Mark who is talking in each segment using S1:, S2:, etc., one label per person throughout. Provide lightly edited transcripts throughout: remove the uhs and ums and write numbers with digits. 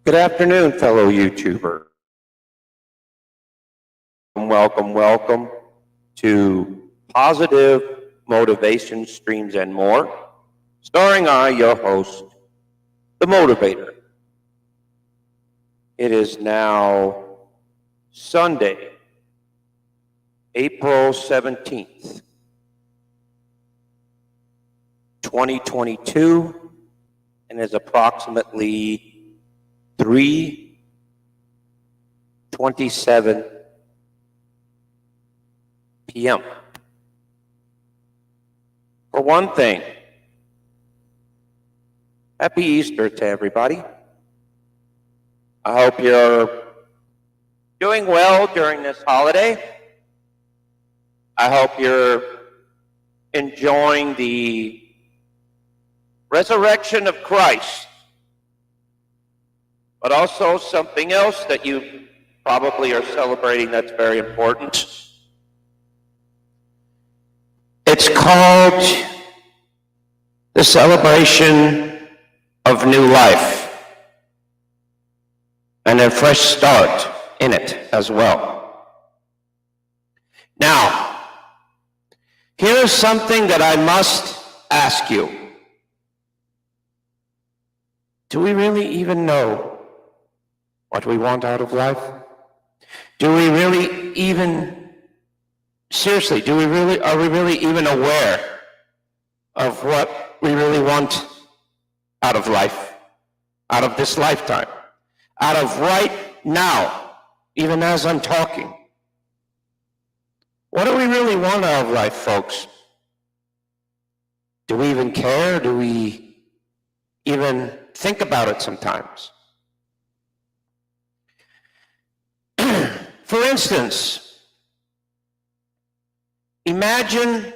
S1: Good afternoon, fellow YouTuber. Welcome to Positive Motivation Streams and More, starring I, your host, The Motivator. It is now Sunday, April 17th, 2022, and is approximately 3:27 p.m. For one thing, happy Easter to everybody. I hope you're doing well during this holiday. I hope you're enjoying the resurrection of Christ, but also something else that you probably are celebrating that's very important. It's called the celebration of new life and a fresh start in it as well. Now, here's something that I must ask you. Do we really even know what we want out of life? Do we really even, seriously, are we really even aware of what we really want out of life, out of this lifetime, out of right now, even as I'm talking? What do we really want out of life, folks? Do we even care? Do we even think about it sometimes? For instance, imagine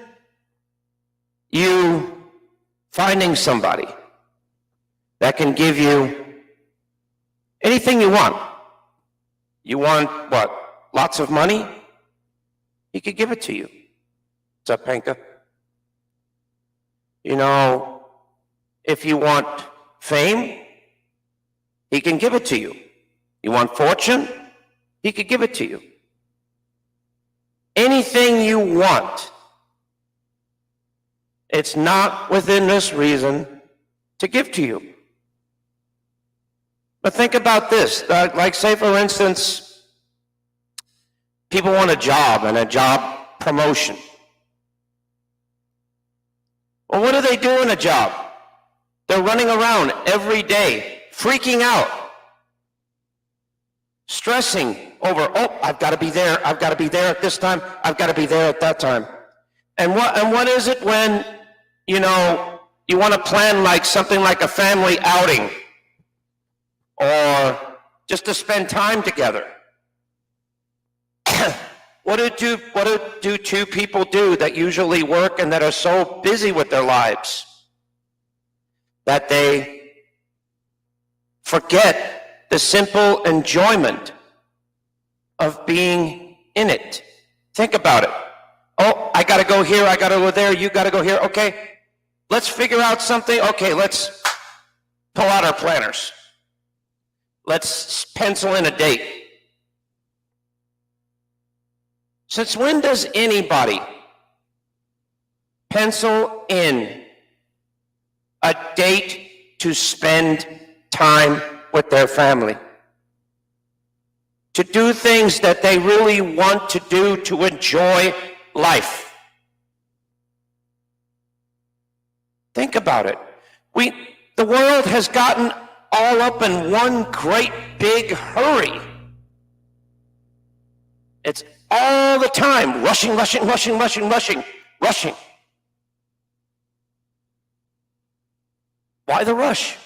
S1: you finding somebody that can give you anything you want. You want what? Lots of money? He could give it to you. What's up, Panka? You know, if you want fame, he can give it to you. You want fortune? He could give it to you. Anything you want. It's not within this reason to give to you. But think about this. Like, say, for instance, people want a job and a job promotion. Well, what do they do in a job? They're running around every day, freaking out, stressing over, oh, I've got to be there at this time, I've got to be there at that time. And what is it when, you know, you want to plan like something like a family outing or just to spend time together? What do two people do that usually work and that are so busy with their lives that they forget the simple enjoyment of being in it? Think about it. Oh, I gotta go here, I gotta go there, you gotta go here. Okay, let's figure out something. Okay, let's pull out our planners. Let's pencil in a date. Since when does anybody pencil in a date to spend time with their family? To do things that they really want to do to enjoy life? Think about it. The world has gotten all up in one great big hurry. It's all the time rushing. Why the rush?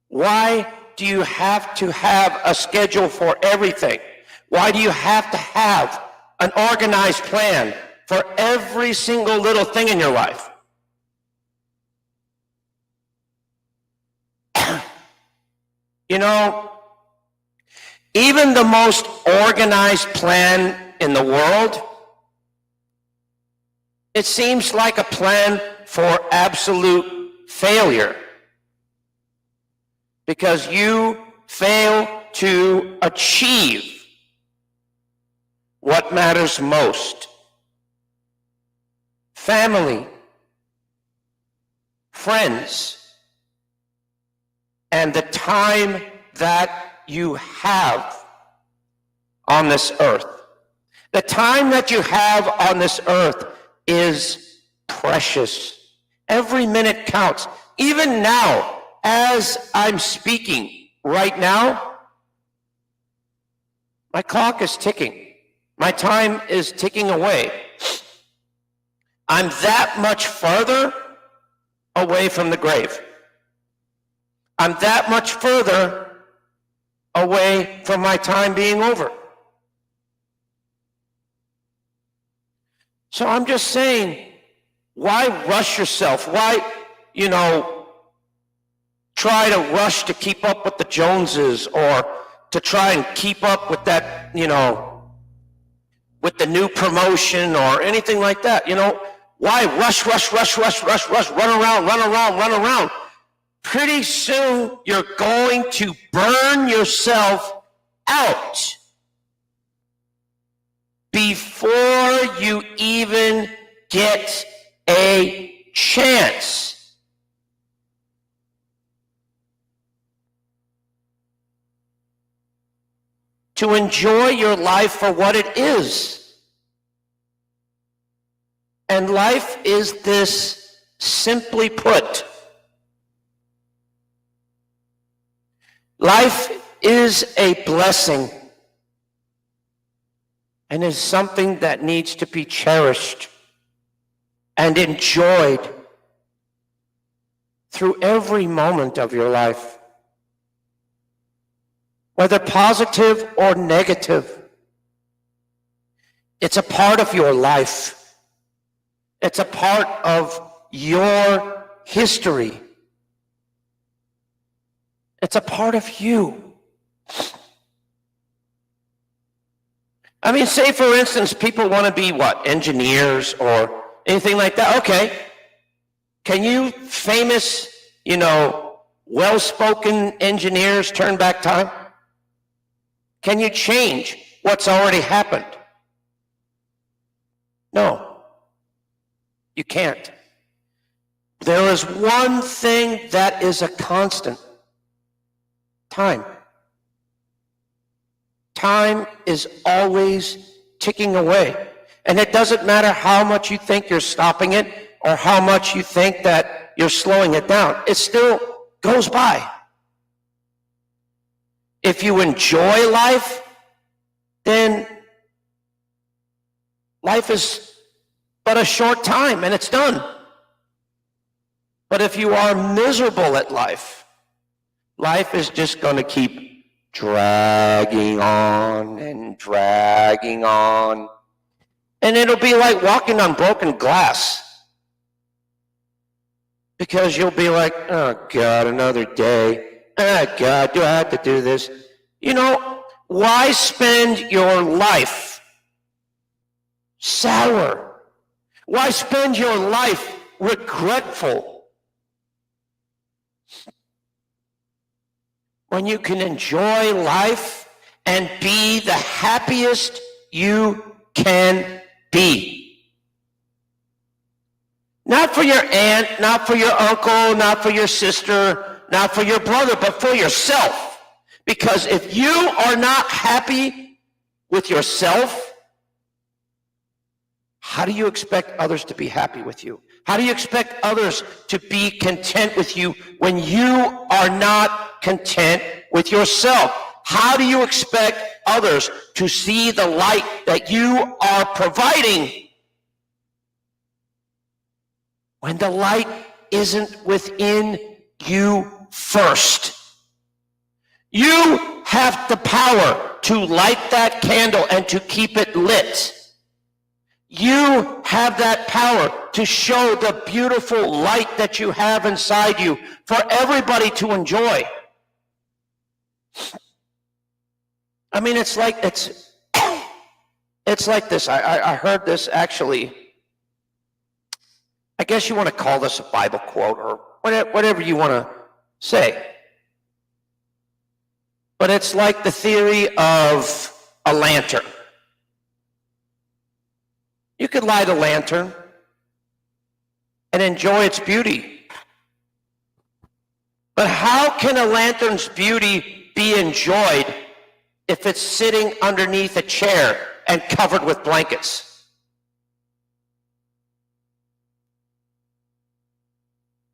S1: Why do you have to have a schedule for everything? Why do you have to have an organized plan for every single little thing in your life? You know, even the most organized plan in the world, it seems like a plan for absolute failure. because you fail to achieve what matters most. Family, friends, and the time that you have on this earth. The time that you have on this earth is precious. Every minute counts. Even now, as I'm speaking right now, my clock is ticking. My time is ticking away. I'm that much further away from the grave. I'm that much further away from my time being over. So I'm just saying, why rush yourself? Why, try to rush to keep up with the Joneses, or to try and keep up with that, with the new promotion or anything like that? Why rush, run around? Pretty soon you're going to burn yourself out before you even get a chance. To enjoy your life for what it is. And life is this, simply put. Life is a blessing and is something that needs to be cherished and enjoyed through every moment of your life, whether positive or negative. It's a part of your life. It's a part of your history. It's a part of you. I mean, say for instance, people want to be engineers or anything like that. Okay. Can you famous, well-spoken engineers turn back time? Can you change what's already happened? No, you can't. There is one thing that is a constant. Time. Time is always ticking away. And it doesn't matter how much you think you're stopping it or how much you think that you're slowing it down. It still goes by. If you enjoy life, then life is but a short time and it's done. But if you are miserable at life, life is just going to keep dragging on and dragging on. And it'll be like walking on broken glass. Because you'll be like, oh God, another day. Oh God, do I have to do this? Why spend your life sour? Why spend your life regretful? When you can enjoy life and be the happiest you can be. Not for your aunt, not for your uncle, not for your sister, not for your brother, but for yourself. Because if you are not happy with yourself, how do you expect others to be happy with you? How do you expect others to be content with you when you are not content with yourself? How do you expect others to see the light that you are providing when the light isn't within you first? You have the power to light that candle and to keep it lit. You have that power to show the beautiful light that you have inside you for everybody to enjoy. I mean, it's like this. I heard this actually. I guess you want to call this a Bible quote or whatever you want to say. but it's like the theory of a lantern. You could light a lantern and enjoy its beauty. But how can a lantern's beauty be enjoyed if it's sitting underneath a chair and covered with blankets?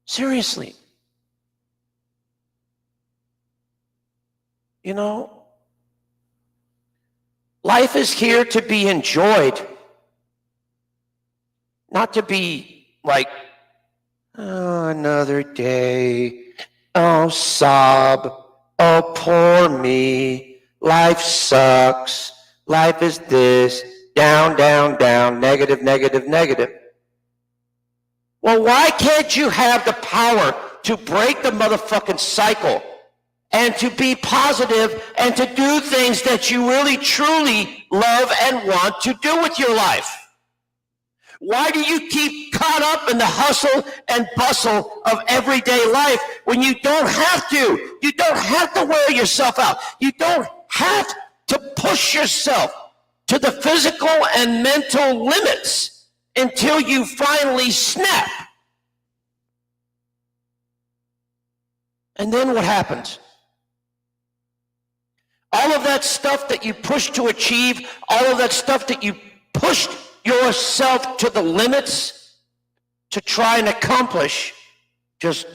S1: Seriously. You know, life is here to be enjoyed, not to be like, oh, another day, oh, sob, oh, poor me, life sucks, life is this, down, down, down, negative, negative, negative. Well, why can't you have the power to break the motherfucking cycle and to be positive and to do things that you really, truly love and want to do with your life? Why do you keep caught up in the hustle and bustle of everyday life when you don't have to? You don't have to wear yourself out. You don't have to push yourself to the physical and mental limits until you finally snap. And then what happens? All of that stuff that you push to achieve, all of that stuff that you pushed yourself to the limits to try and accomplish just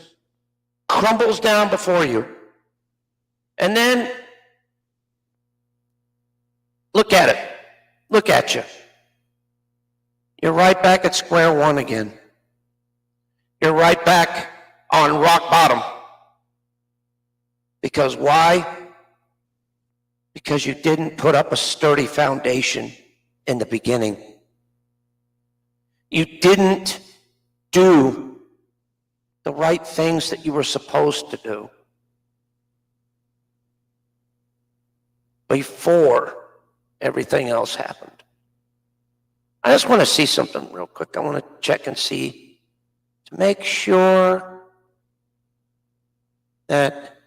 S1: crumbles down before you. And then look at it. Look at you. You're right back at square one again. You're right back on rock bottom. Because why? Because you didn't put up a sturdy foundation in the beginning. You didn't do the right things that you were supposed to do before everything else happened. I just want to see something real quick. I want to check and see to make sure that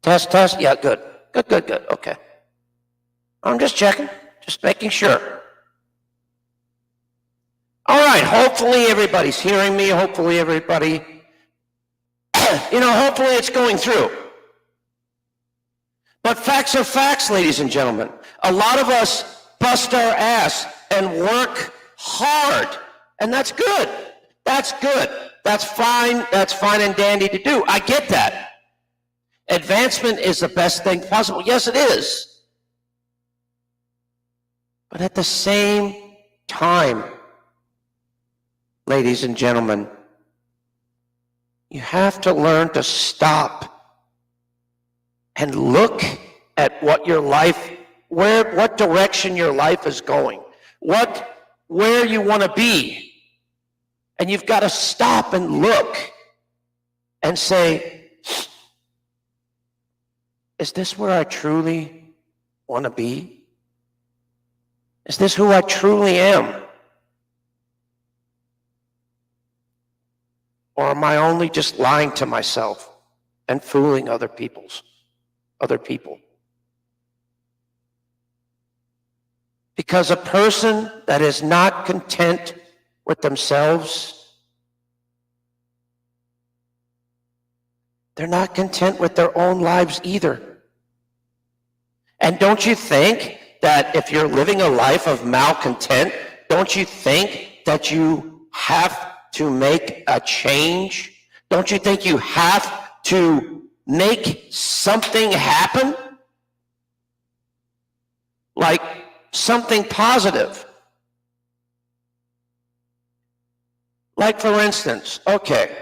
S1: test. Yeah, good. Okay. I'm just checking, just making sure. All right, hopefully everybody's hearing me. Hopefully everybody, hopefully it's going through. But facts are facts, ladies and gentlemen. A lot of us bust our ass and work hard, and that's good. That's good. That's fine. That's fine and dandy to do. I get that. Advancement is the best thing possible. Yes, it is. But at the same time, ladies and gentlemen, you have to learn to stop and look at what your life, what direction your life is going, where you want to be. And you've got to stop and look and say, is this where I truly want to be? Is this who I truly am? Or am I only just lying to myself and fooling other people? Because a person that is not content with themselves, they're not content with their own lives either. And don't you think that if you're living a life of malcontent, don't you think that you have to make a change? Don't you think you have to make something happen? Like something positive. Like for instance, okay,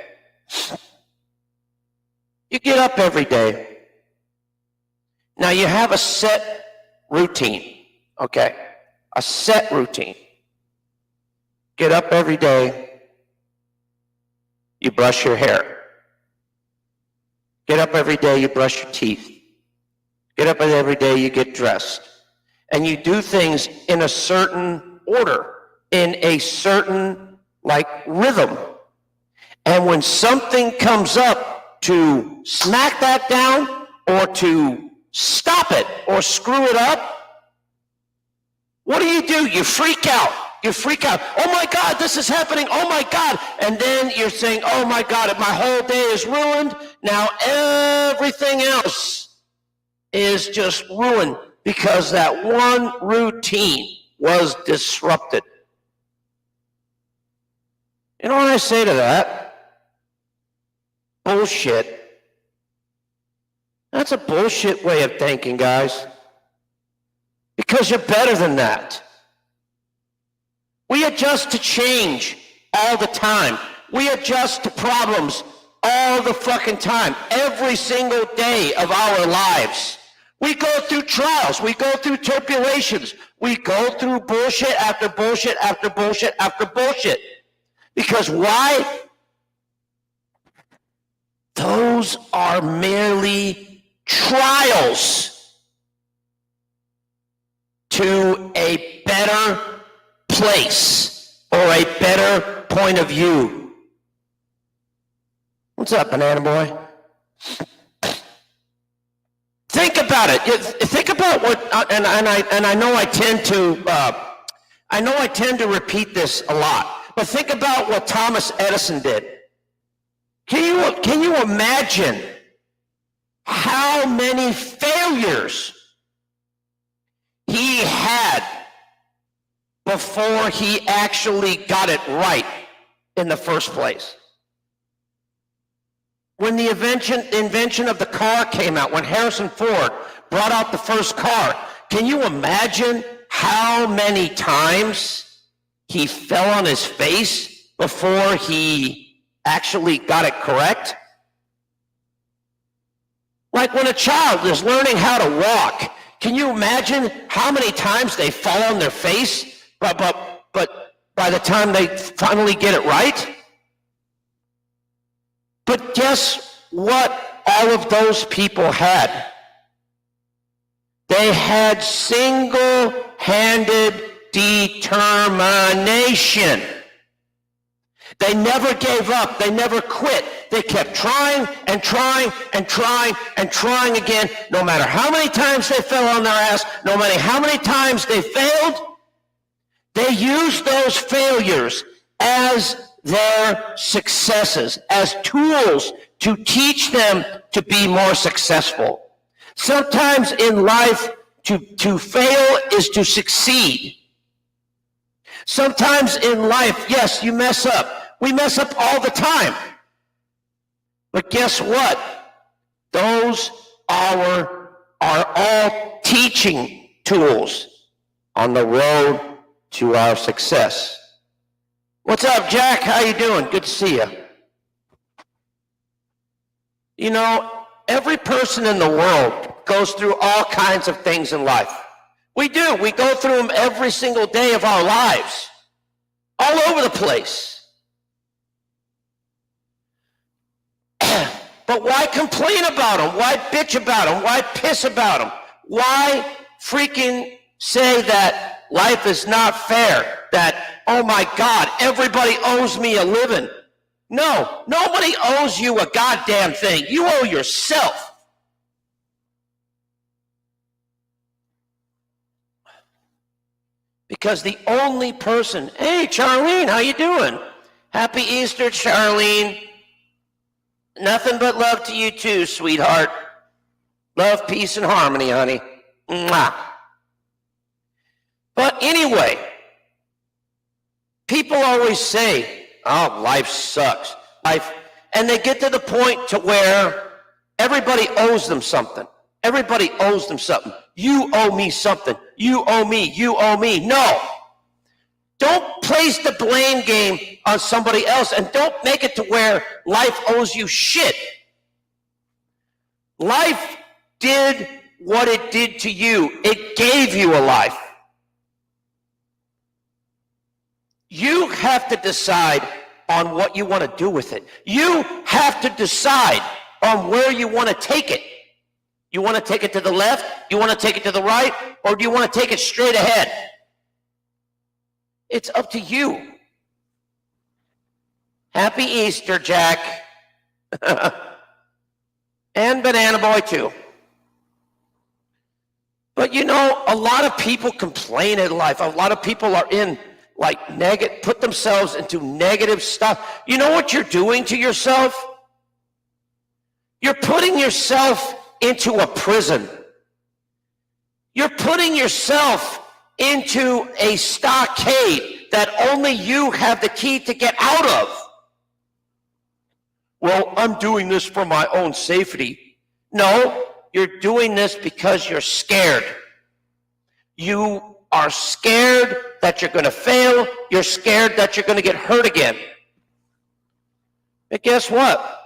S1: you get up every day. Now you have a set routine, okay? A set routine. Get up every day, you brush your hair. Get up every day, you brush your teeth. Get up every day, you get dressed. And you do things in a certain order, in a certain, rhythm. And when something comes up to smack that down or to stop it or screw it up, what do? You freak out. You freak out. Oh my God, this is happening. Oh my God. And then you're saying, oh my God, my whole day is ruined. Now everything else is just ruined because that one routine was disrupted. You know what I say to that? Bullshit. That's a bullshit way of thinking, guys. Because you're better than that. We adjust to change all the time. We adjust to problems all the fucking time, every single day of our lives. We go through trials. We go through tribulations. We go through bullshit after bullshit after bullshit after bullshit. Because why? Those are merely trials to a better place or a better point of view. What's up, Banana Boy? Think about it. Think about what, and I know I tend to repeat this a lot. But think about what Thomas Edison did. Can you imagine how many failures he had before he actually got it right in the first place? When the invention of the car came out, when Harrison Ford brought out the first car, can you imagine how many times he fell on his face before he actually got it correct? Like when a child is learning how to walk, can you imagine how many times they fall on their face, but by the time they finally get it right? But guess what all of those people had? They had single-handed determination. They never gave up. They never quit. They kept trying and trying and trying and trying again. No matter how many times they fell on their ass, no matter how many times they failed, they used those failures as their successes, as tools to teach them to be more successful. Sometimes in life, to fail is to succeed. Sometimes in life, yes, you mess up. We mess up all the time. But guess what? Those are all teaching tools on the road to our success. What's up, Jack? How you doing? Good to see you. You know, every person in the world goes through all kinds of things in life. We do. We go through them every single day of our lives, all over the place. But why complain about them? Why bitch about them? Why piss about them? Why freaking say that life is not fair? That, oh my God, everybody owes me a living. No, nobody owes you a goddamn thing. You owe yourself. Because the only person, hey, Charlene, how you doing? Happy Easter, Charlene. Nothing but love to you too, sweetheart. Love, peace, and harmony, honey. Mwah. But anyway, people always say, oh, life sucks. And they get to the point to where everybody owes them something. Everybody owes them something. You owe me something. You owe me. You owe me. No. Don't place the blame game on somebody else, and don't make it to where life owes you shit. Life did what it did to you. It gave you a life. You have to decide on what you want to do with it. You have to decide on where you want to take it. You want to take it to the left? You want to take it to the right? Or do you want to take it straight ahead? It's up to you. Happy Easter, Jack. And Banana Boy, too. But you know, a lot of people complain in life. A lot of people are in put themselves into negative stuff. You know what you're doing to yourself? You're putting yourself into a prison. You're putting yourself into a stockade that only you have the key to get out of. Well, I'm doing this for my own safety. No, you're doing this because you're scared. You are scared that you're going to fail. You're scared that you're going to get hurt again. But guess what?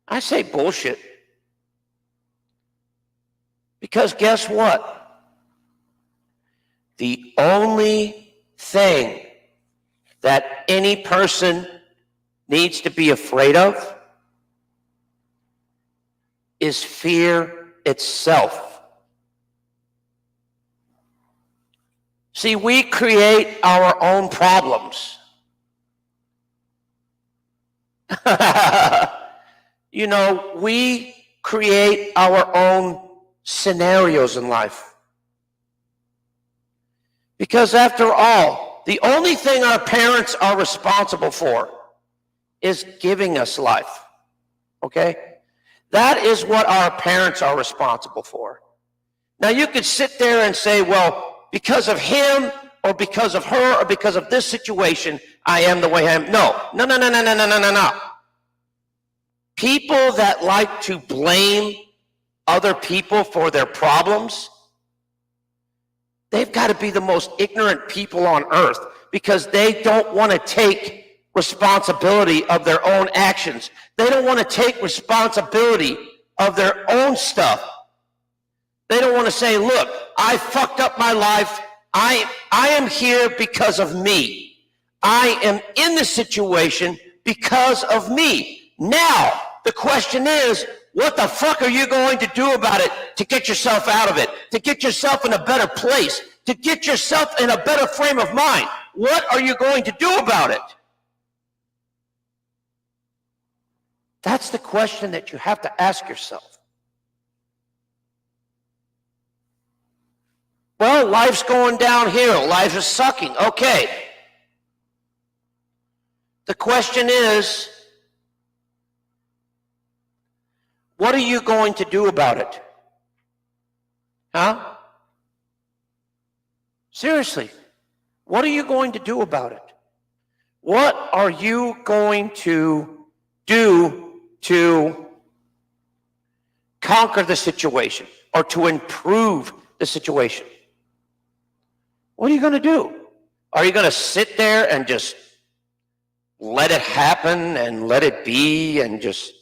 S1: I say bullshit. Because guess what? The only thing that any person needs to be afraid of is fear itself. See, we create our own problems. You know, we create our own scenarios in life. Because after all, the only thing our parents are responsible for is giving us life. Okay? That is what our parents are responsible for. Now you could sit there and say, well, because of him or because of her or because of this situation, I am the way I am. No. People that like to blame other people for their problems, they've got to be the most ignorant people on earth, because they don't want to take responsibility of their own actions. They don't want to take responsibility of their own stuff. They don't want to say, look, I fucked up my life. I am here because of me. I am in this situation because of me. Now, the question is, what the fuck are you going to do about it to get yourself out of it, to get yourself in a better place, to get yourself in a better frame of mind? What are you going to do about it? That's the question that you have to ask yourself. Well, life's going downhill. Life is sucking. Okay. The question is, what are you going to do about it? Huh? Seriously, what are you going to do about it? What are you going to do to conquer the situation or to improve the situation? What are you going to do? Are you going to sit there and just let it happen and let it be and just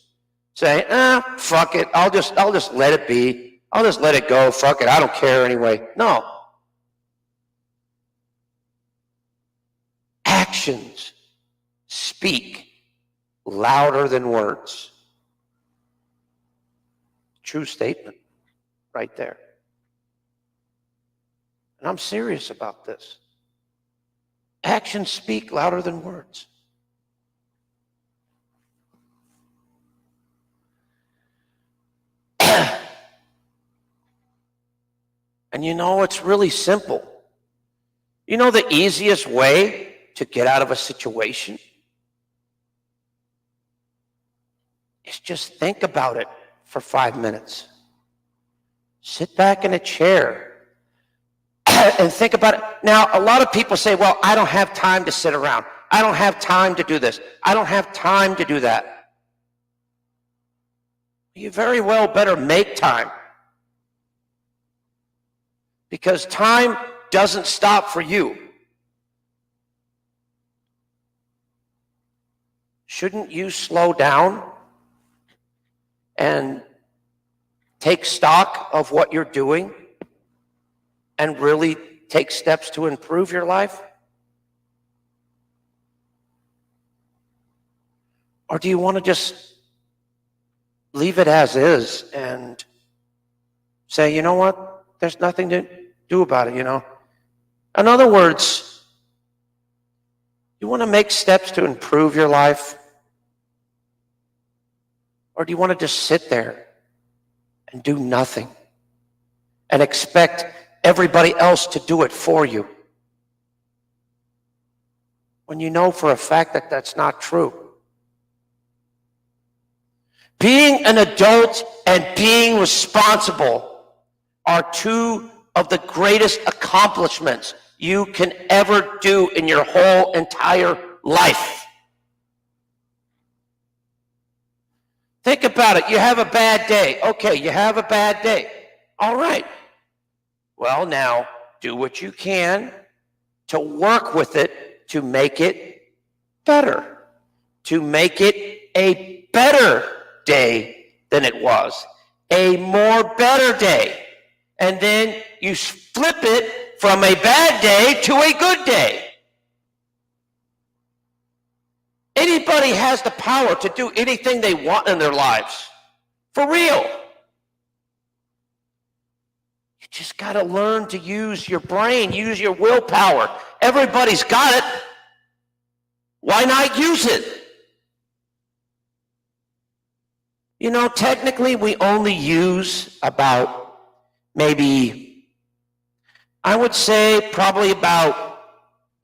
S1: say, fuck it, I'll just let it be. I'll just let it go. Fuck it, I don't care anyway. No. Actions speak louder than words. True statement right there. And I'm serious about this. Actions speak louder than words. And you know, it's really simple. You know the easiest way to get out of a situation is just think about it for 5 minutes. Sit back in a chair and think about it. Now, a lot of people say, well, I don't have time to sit around. I don't have time to do this. I don't have time to do that. You very well better make time. Because time doesn't stop for you. Shouldn't you slow down and take stock of what you're doing and really take steps to improve your life? Or do you want to just leave it as is and say, you know what, there's nothing to do about it, you know? In other words, you want to make steps to improve your life? Or do you want to just sit there and do nothing and expect everybody else to do it for you, when you know for a fact that that's not true. Being an adult and being responsible are two of the greatest accomplishments you can ever do in your whole entire life. Think about it. You have a bad day. Okay, you have a bad day. All right. Well, now, do what you can to work with it to make it better, to make it a better day than it was, a more better day. And then you flip it from a bad day to a good day. Anybody has the power to do anything they want in their lives. For real. You just got to learn to use your brain, use your willpower. Everybody's got it. Why not use it? You know, technically we only use about maybe, I would say probably about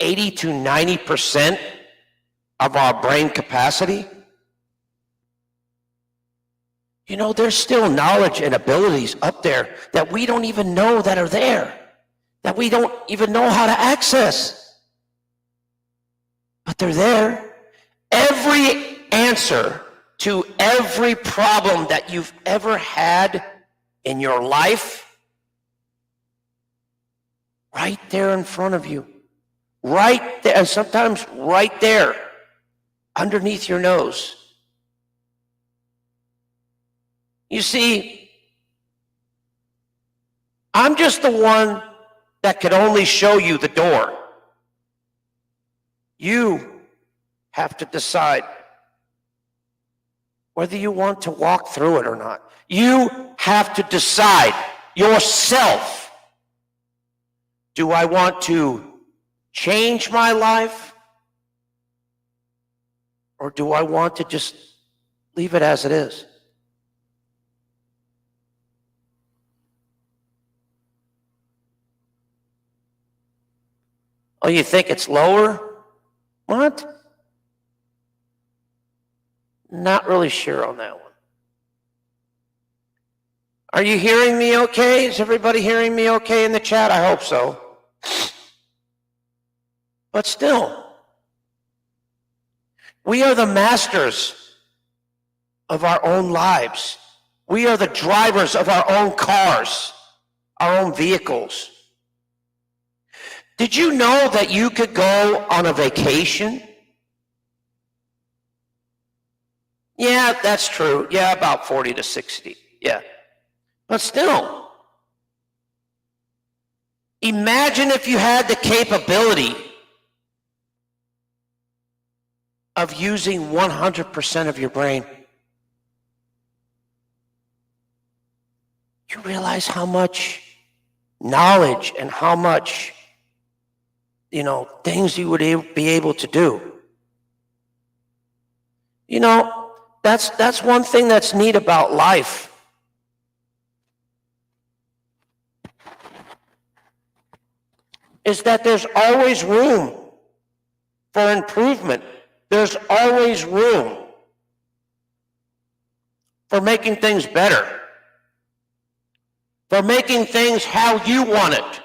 S1: 80 to 90% of our brain capacity. You know, there's still knowledge and abilities up there that we don't even know that are there, that we don't even know how to access. But they're there. Every answer to every problem that you've ever had in your life, right there in front of you, right there, and sometimes right there, underneath your nose. You see, I'm just the one that could only show you the door. You have to decide whether you want to walk through it or not. You have to decide yourself. Do I want to change my life? Or do I want to just leave it as it is? Oh, you think it's lower? What? Not really sure on that one. Are you hearing me okay? Is everybody hearing me okay in the chat? I hope so. But still, we are the masters of our own lives. We are the drivers of our own cars, our own vehicles. Did you know that you could go on a vacation? Yeah, that's true. Yeah, about 40 to 60. Yeah. But still, imagine if you had the capability of using 100% of your brain. You realize how much knowledge and how much, things you would be able to do. That's one thing that's neat about life. Is that there's always room for improvement. There's always room for making things better, for making things how you want it.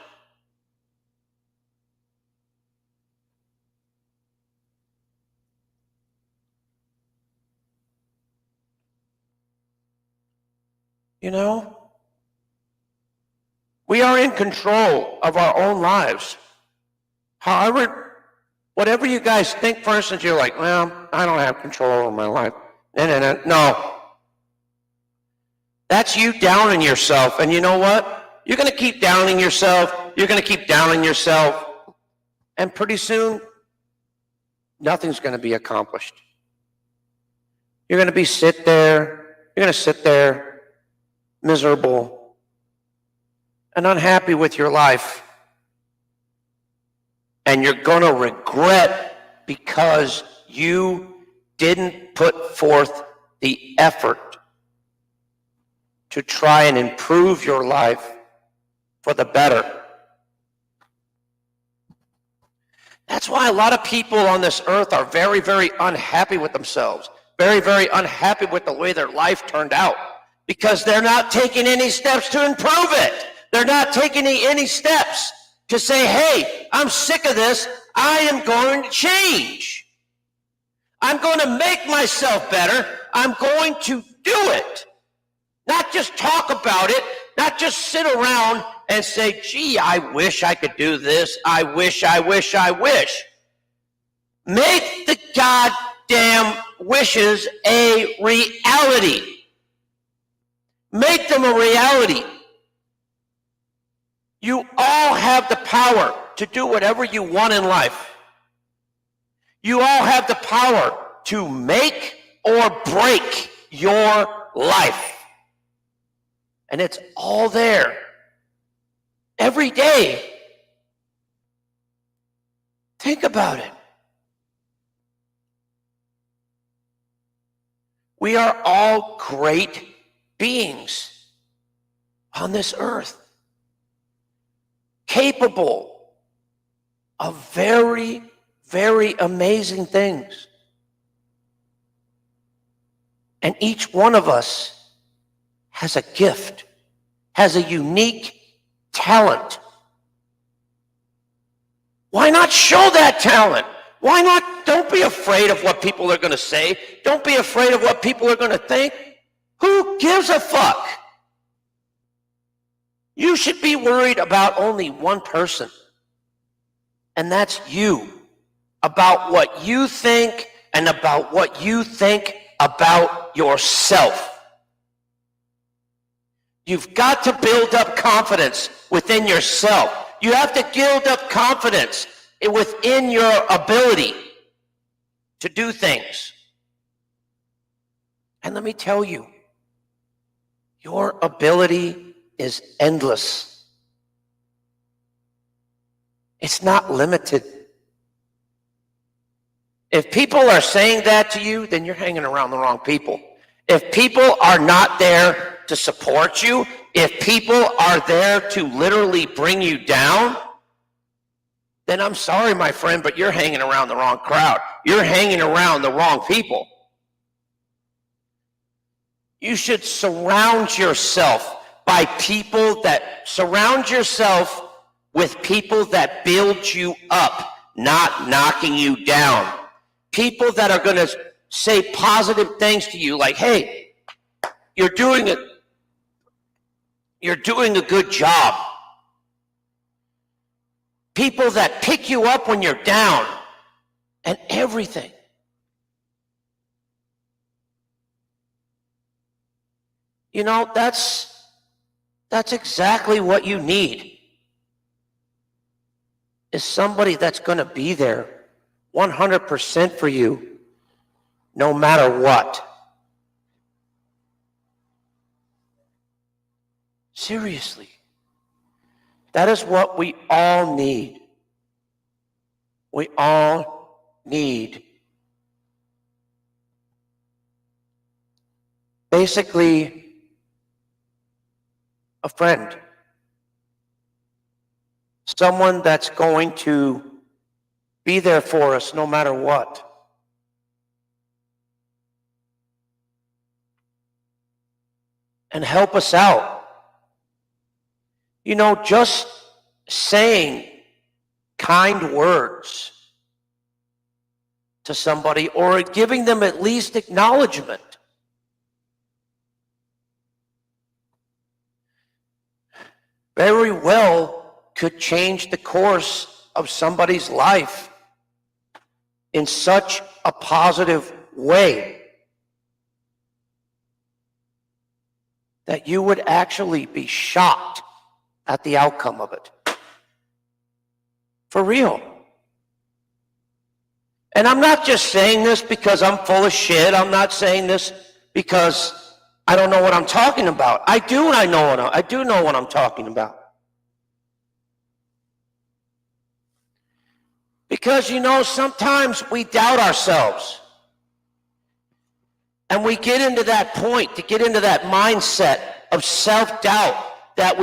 S1: We are in control of our own lives. However, whatever you guys think, for instance, you're like, well, I don't have control over my life. No. That's you downing yourself. And you know what? You're going to keep downing yourself. You're going to keep downing yourself. And pretty soon, nothing's going to be accomplished. You're going to sit there, miserable, and unhappy with your life. And you're going to regret because you didn't put forth the effort to try and improve your life for the better. That's why a lot of people on this earth are very, very unhappy with themselves, very, very unhappy with the way their life turned out, because they're not taking any steps to improve it. They're not taking any steps to say, hey, I'm sick of this. I am going to change. I'm going to make myself better. I'm going to do it. Not just talk about it, not just sit around and say, gee, I wish I could do this. I wish. Make the goddamn wishes a reality. Make them a reality. You all have the power to do whatever you want in life. You all have the power to make or break your life. And it's all there. Every day. Think about it. We are all great beings on this earth, capable of very, very amazing things. And each one of us has a gift, has a unique talent. Why not show that talent? Why not? Don't be afraid of what people are going to say. Don't be afraid of what people are going to think. Who gives a fuck? You should be worried about only one person, and that's you. About what you think and about what you think about yourself. You've got to build up confidence within yourself. You have to build up confidence within your ability to do things. And let me tell you, your ability is endless. It's not limited. If people are saying that to you, then you're hanging around the wrong people. If people are not there to support you, if people are there to literally bring you down, then I'm sorry, my friend, but you're hanging around the wrong crowd. You're hanging around the wrong people. You should surround yourself with people that build you up, not knocking you down. People that are going to say positive things to you, like, hey, you're doing a good job. People that pick you up when you're down and everything. You know, that's exactly what you need, is somebody that's going to be there 100% for you, no matter what. Seriously. That is what we all need. We all need basically a friend. Someone that's going to be there for us no matter what. And help us out. You know, just saying kind words to somebody or giving them at least acknowledgement. Very well could change the course of somebody's life in such a positive way that you would actually be shocked at the outcome of it. For real. And I'm not just saying this because I'm full of shit. I'm not saying this because I don't know what I'm talking about. I do know what I'm talking about. Because, you know, sometimes we doubt ourselves. And we get into that point, to get into that mindset of self-doubt that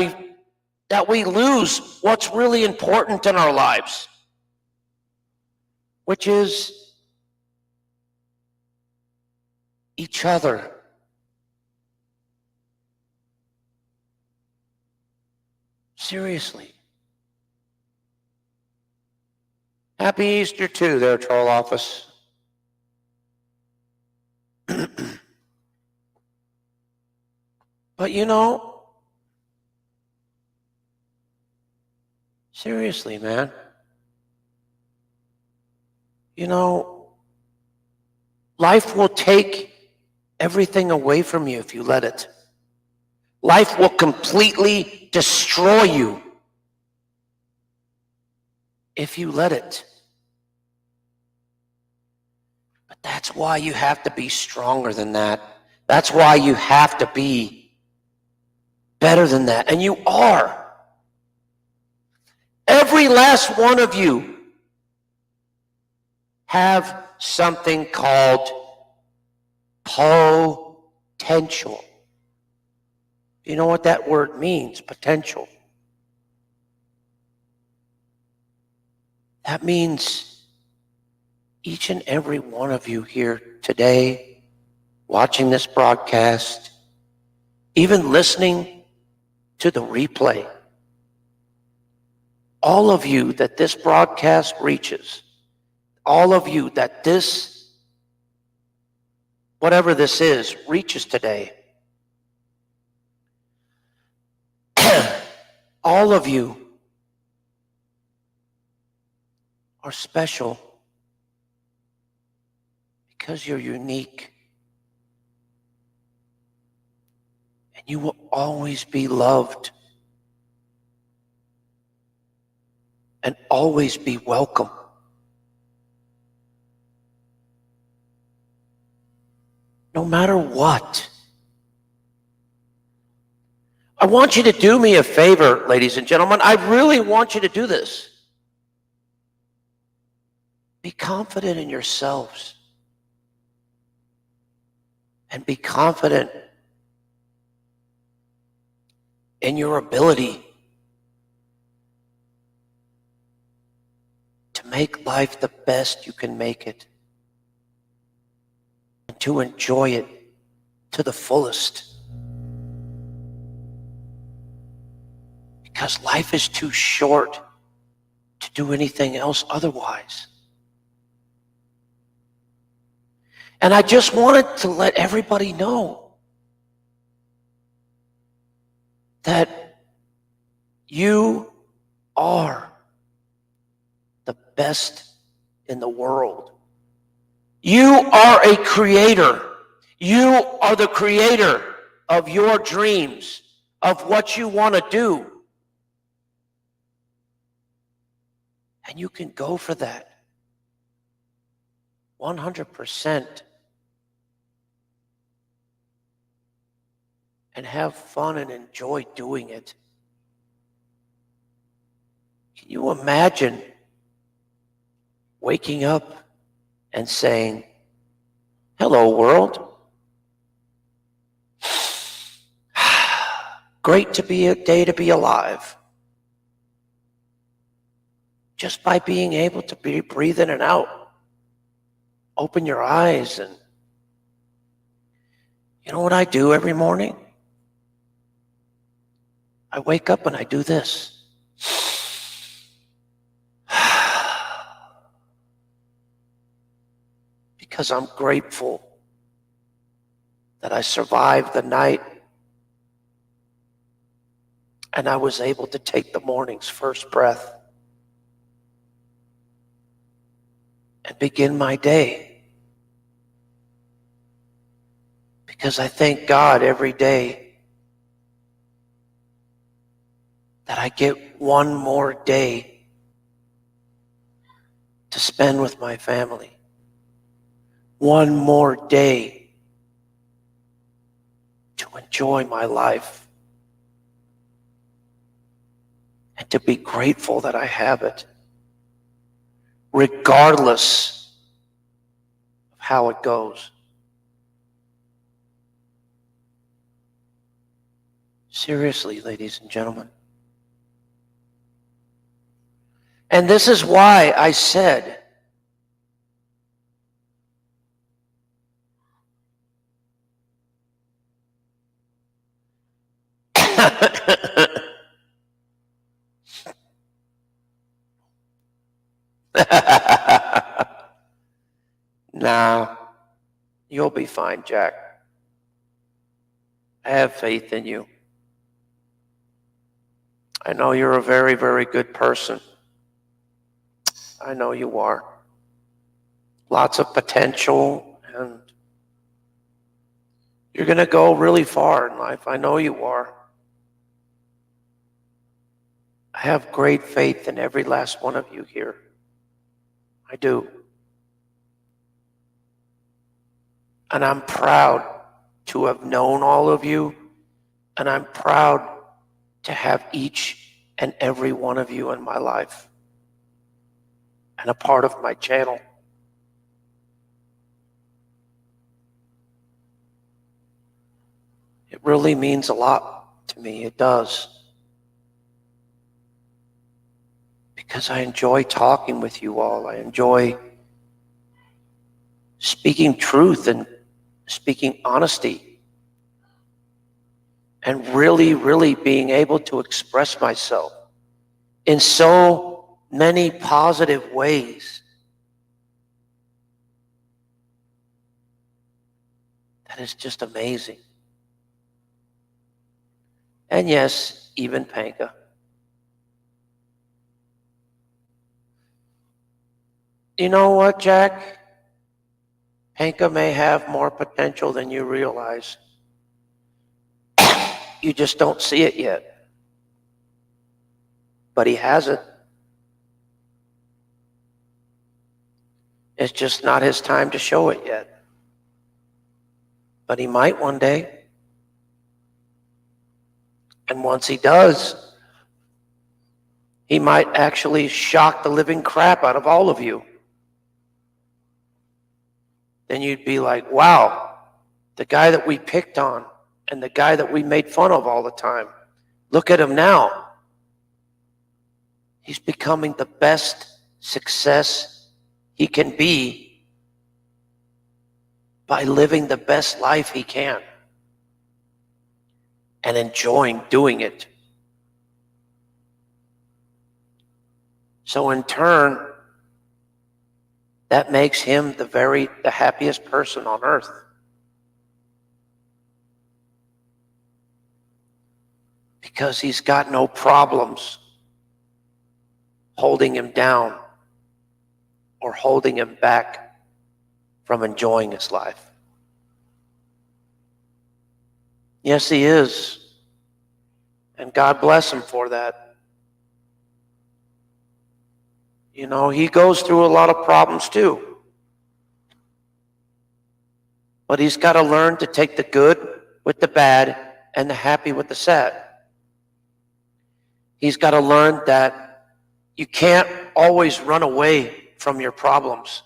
S1: that we lose what's really important in our lives, which is each other. Seriously. Happy Easter too, there, Troll Office. But seriously, man. Life will take everything away from you if you let it. Life will completely destroy you if you let it. But that's why you have to be stronger than that. That's why you have to be better than that. And you are. Every last one of you have something called potential. You know what that word means, potential? That means each and every one of you here today, watching this broadcast, even listening to the replay, all of you that this broadcast reaches, all of you that this, whatever this is, reaches today, all of you are special because you're unique. And you will always be loved and always be welcome. No matter what. I want you to do me a favor, ladies and gentlemen. I really want you to do this. Be confident in yourselves. And be confident in your ability to make life the best you can make it. And to enjoy it to the fullest. Because life is too short to do anything else otherwise. And I just wanted to let everybody know that you are the best in the world. You are a creator. You are the creator of your dreams, of what you want to do. And you can go for that 100% and have fun and enjoy doing it. Can you imagine waking up and saying, "Hello, world. Great to be a day to be alive." Just by being able to breathe in and out. Open your eyes. And you know what I do every morning? I wake up and I do this. Because I'm grateful that I survived the night and I was able to take the morning's first breath and begin my day. Because I thank God every day that I get one more day to spend with my family. One more day to enjoy my life. And to be grateful that I have it. Regardless of how it goes. Seriously, ladies and gentlemen. And this is why I said, nah, you'll be fine, Jack. I have faith in you. I know you're a very, very good person. I know you are. Lots of potential, and you're going to go really far in life. I know you are. I have great faith in every last one of you here. I do. And I'm proud to have known all of you, and I'm proud to have each and every one of you in my life and a part of my channel. It really means a lot to me. It does. Because I enjoy talking with you all. I enjoy speaking truth and speaking honesty, and really, really being able to express myself in so many positive ways that is just amazing. And yes, even Panka. You know what, Jack? Panka may have more potential than you realize. You just don't see it yet. But he has it. It's just not his time to show it yet. But he might one day. And once he does, he might actually shock the living crap out of all of you. Then you'd be like, wow, the guy that we picked on and the guy that we made fun of all the time, look at him now. He's becoming the best success he can be by living the best life he can and enjoying doing it. So in turn, that makes him the happiest person on earth. Because he's got no problems holding him down or holding him back from enjoying his life. Yes, he is. And God bless him for that. You know, he goes through a lot of problems too. But he's got to learn to take the good with the bad and the happy with the sad. He's got to learn that you can't always run away from your problems.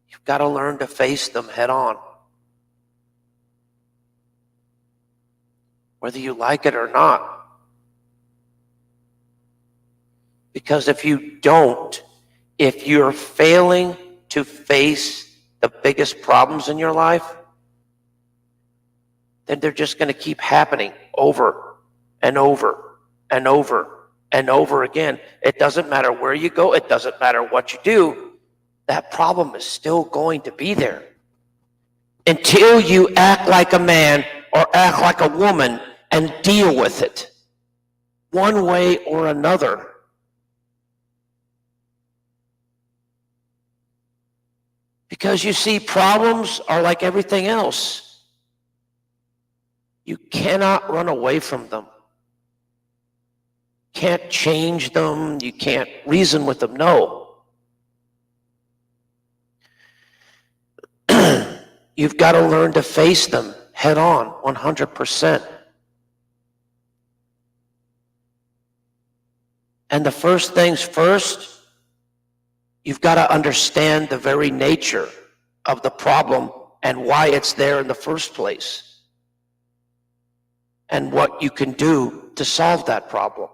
S1: You've got to learn to face them head on. Whether you like it or not. Because if you don't, if you're failing to face the biggest problems in your life, then they're just going to keep happening over and over and over and over again. It doesn't matter where you go. It doesn't matter what you do. That problem is still going to be there until you act like a man or act like a woman and deal with it one way or another. Because you see, problems are like everything else. You cannot run away from them. Can't change them. You can't reason with them. No. You've got to learn to face them head on, 100%. And the first things first, you've got to understand the very nature of the problem and why it's there in the first place, and what you can do to solve that problem.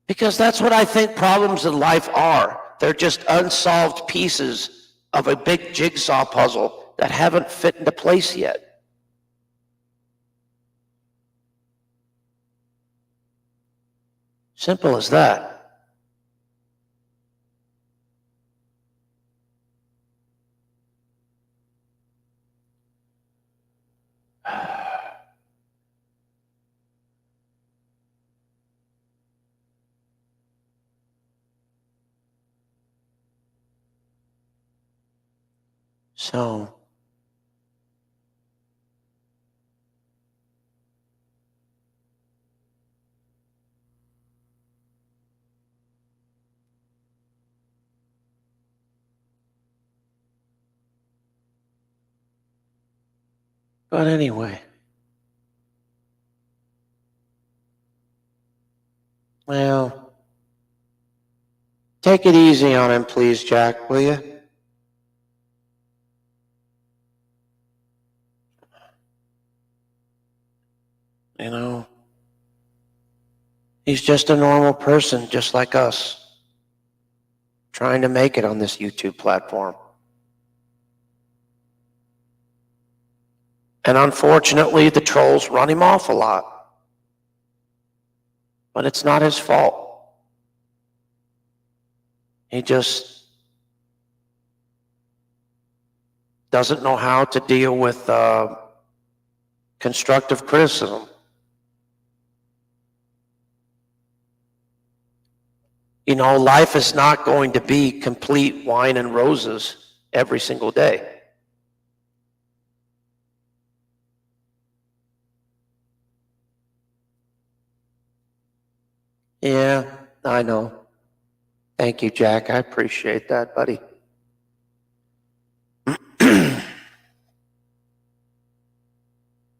S1: Because that's what I think problems in life are. They're just unsolved pieces of a big jigsaw puzzle that haven't fit into place yet. Simple as that. So, but anyway, well, take it easy on him, please, Jack, will you? You know, he's just a normal person, just like us, trying to make it on this YouTube platform. And unfortunately, the trolls run him off a lot. But it's not his fault. He just doesn't know how to deal with constructive criticism. You know, life is not going to be complete wine and roses every single day. Yeah, I know. Thank you, Jack. I appreciate that, buddy.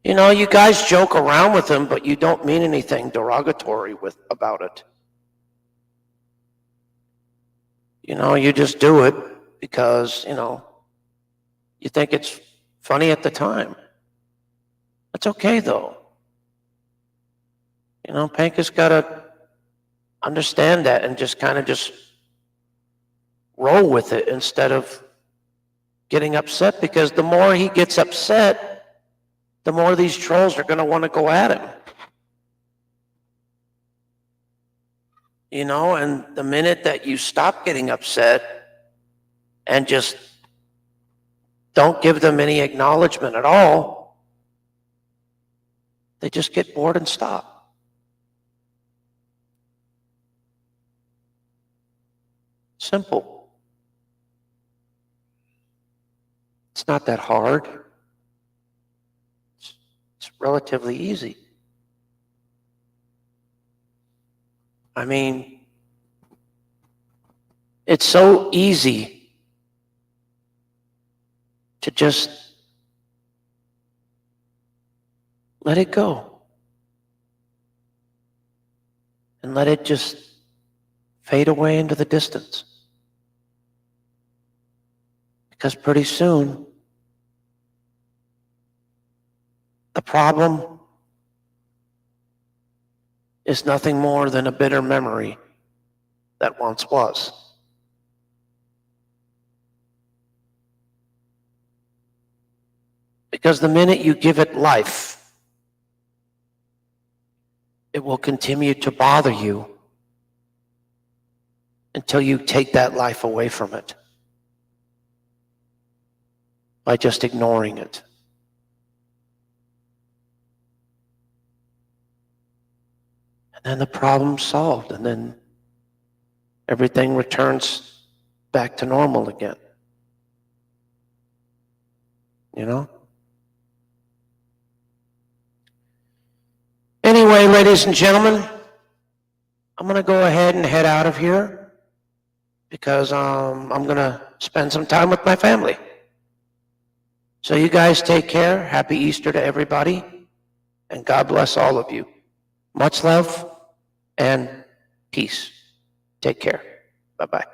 S1: You know, you guys joke around with him, but you don't mean anything derogatory about it. You know, you just do it because, you know, you think it's funny at the time. It's okay, though. You know, Panka's got to understand that and just kind of just roll with it instead of getting upset, because the more he gets upset, the more these trolls are going to want to go at him. You know, and the minute that you stop getting upset and just don't give them any acknowledgement at all, they just get bored and stop. Simple. It's not that hard. It's relatively easy. I mean, it's so easy to just let it go and let it just fade away into the distance. Because pretty soon, the problem is nothing more than a bitter memory that once was. Because the minute you give it life, it will continue to bother you until you take that life away from it by just ignoring it. And then the problem's solved, and then everything returns back to normal again. You know? Anyway, ladies and gentlemen, I'm going to go ahead and head out of here because I'm going to spend some time with my family. So you guys take care. Happy Easter to everybody, and God bless all of you. Much love and peace. Take care. Bye-bye.